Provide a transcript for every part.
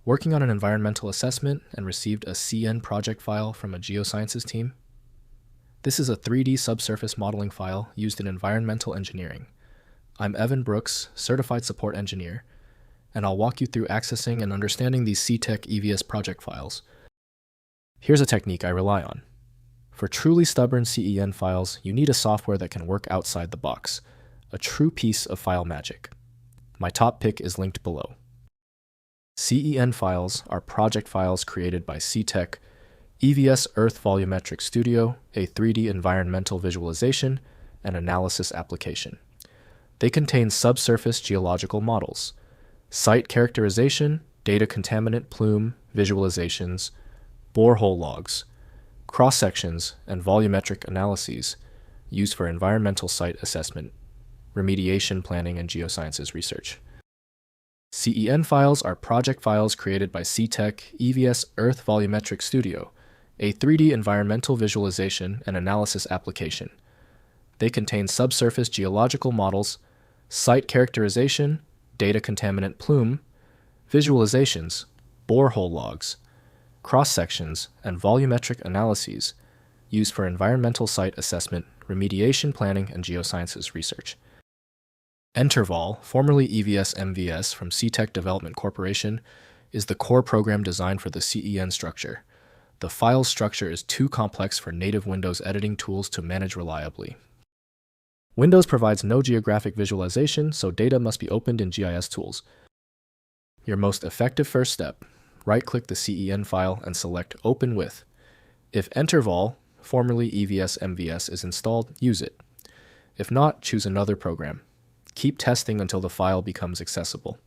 Working on an environmental assessment and received a CEN project file from a geosciences team? This is a 3D subsurface modeling file used in environmental engineering. I'm Evan Brooks, Certified Support Engineer, and I'll walk you through accessing and understanding these CTEC EVS project files. Here's a technique I rely on. For truly stubborn CEN files, you need a software that can work outside the box, a true piece of file magic. My top pick is linked below. CEN Files are project files created by CTEC, EVS Earth Volumetric Studio, a 3D environmental visualization and analysis application. They contain subsurface geological models, site characterization, data contaminant plume visualizations, borehole logs, cross-sections, and volumetric analyses used for environmental site assessment, remediation planning, and geosciences research. CEN files are project files created by CTEC EVS Earth Volumetric Studio, a 3D environmental visualization and analysis application. They contain subsurface geological models, site characterization, data contaminant plume, visualizations, borehole logs, cross-sections, and volumetric analyses used for environmental site assessment, remediation planning, and geosciences research. Entervol, formerly EVS MVS from CTEC Development Corporation, is the core program designed for the CEN structure. The file structure is too complex for native Windows editing tools to manage reliably. Windows provides no geographic visualization, so data must be opened in GIS tools. Your most effective first step: right-click the CEN file and select Open With. If Entervol, formerly EVS MVS, is installed, use it. If not, choose another program. Keep testing until the file becomes accessible.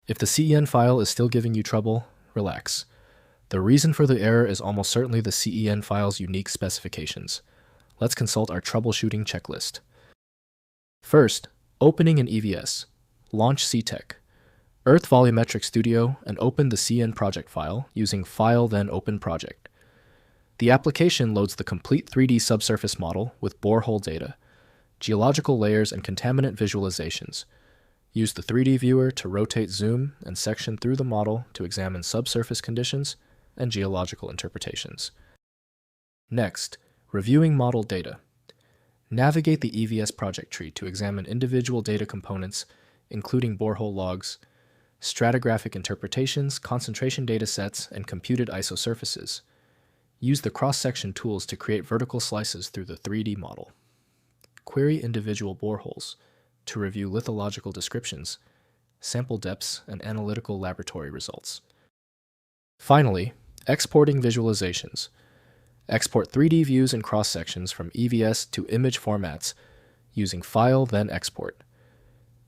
If the CEN file is still giving you trouble, relax. The reason for the error is almost certainly the CEN file's unique specifications. Let's consult our troubleshooting checklist. First, opening an EVS. Launch CTEC, Earth Volumetric Studio, and open the CEN project file using File then Open Project. The application loads the complete 3D subsurface model with borehole data, geological layers, and contaminant visualizations. Use the 3D viewer to rotate, zoom, and section through the model to examine subsurface conditions and geological interpretations. Next, reviewing model data. Navigate the EVS project tree to examine individual data components, including borehole logs, stratigraphic interpretations, concentration data sets, and computed isosurfaces. Use the cross-section tools to create vertical slices through the 3D model. Query individual boreholes to review lithological descriptions, sample depths, and analytical laboratory results. Finally, exporting visualizations. Export 3D views and cross-sections from EVS to image formats using File then Export.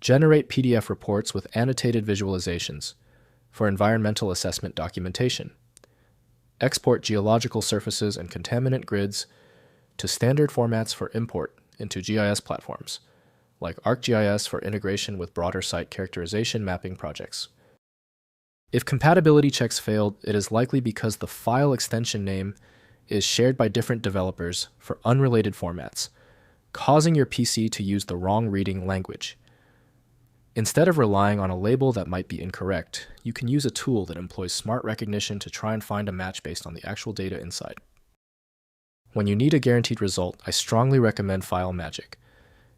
Generate PDF reports with annotated visualizations for environmental assessment documentation. Export geological surfaces and contaminant grids to standard formats for import into GIS platforms, like ArcGIS for integration with broader site characterization mapping projects. If compatibility checks failed, it is likely because the file extension name is shared by different developers for unrelated formats, causing your PC to use the wrong reading language. Instead of relying on a label that might be incorrect, you can use a tool that employs smart recognition to try and find a match based on the actual data inside. When you need a guaranteed result, I strongly recommend FileMagic.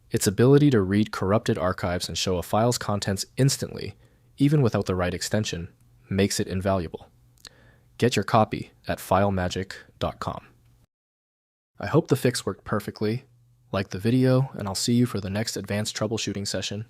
Its ability to read corrupted archives and show a file's contents instantly, even without the right extension, makes it invaluable. Get your copy at filemagic.com. I hope the fix worked perfectly. Like the video, and I'll see you for the next advanced troubleshooting session.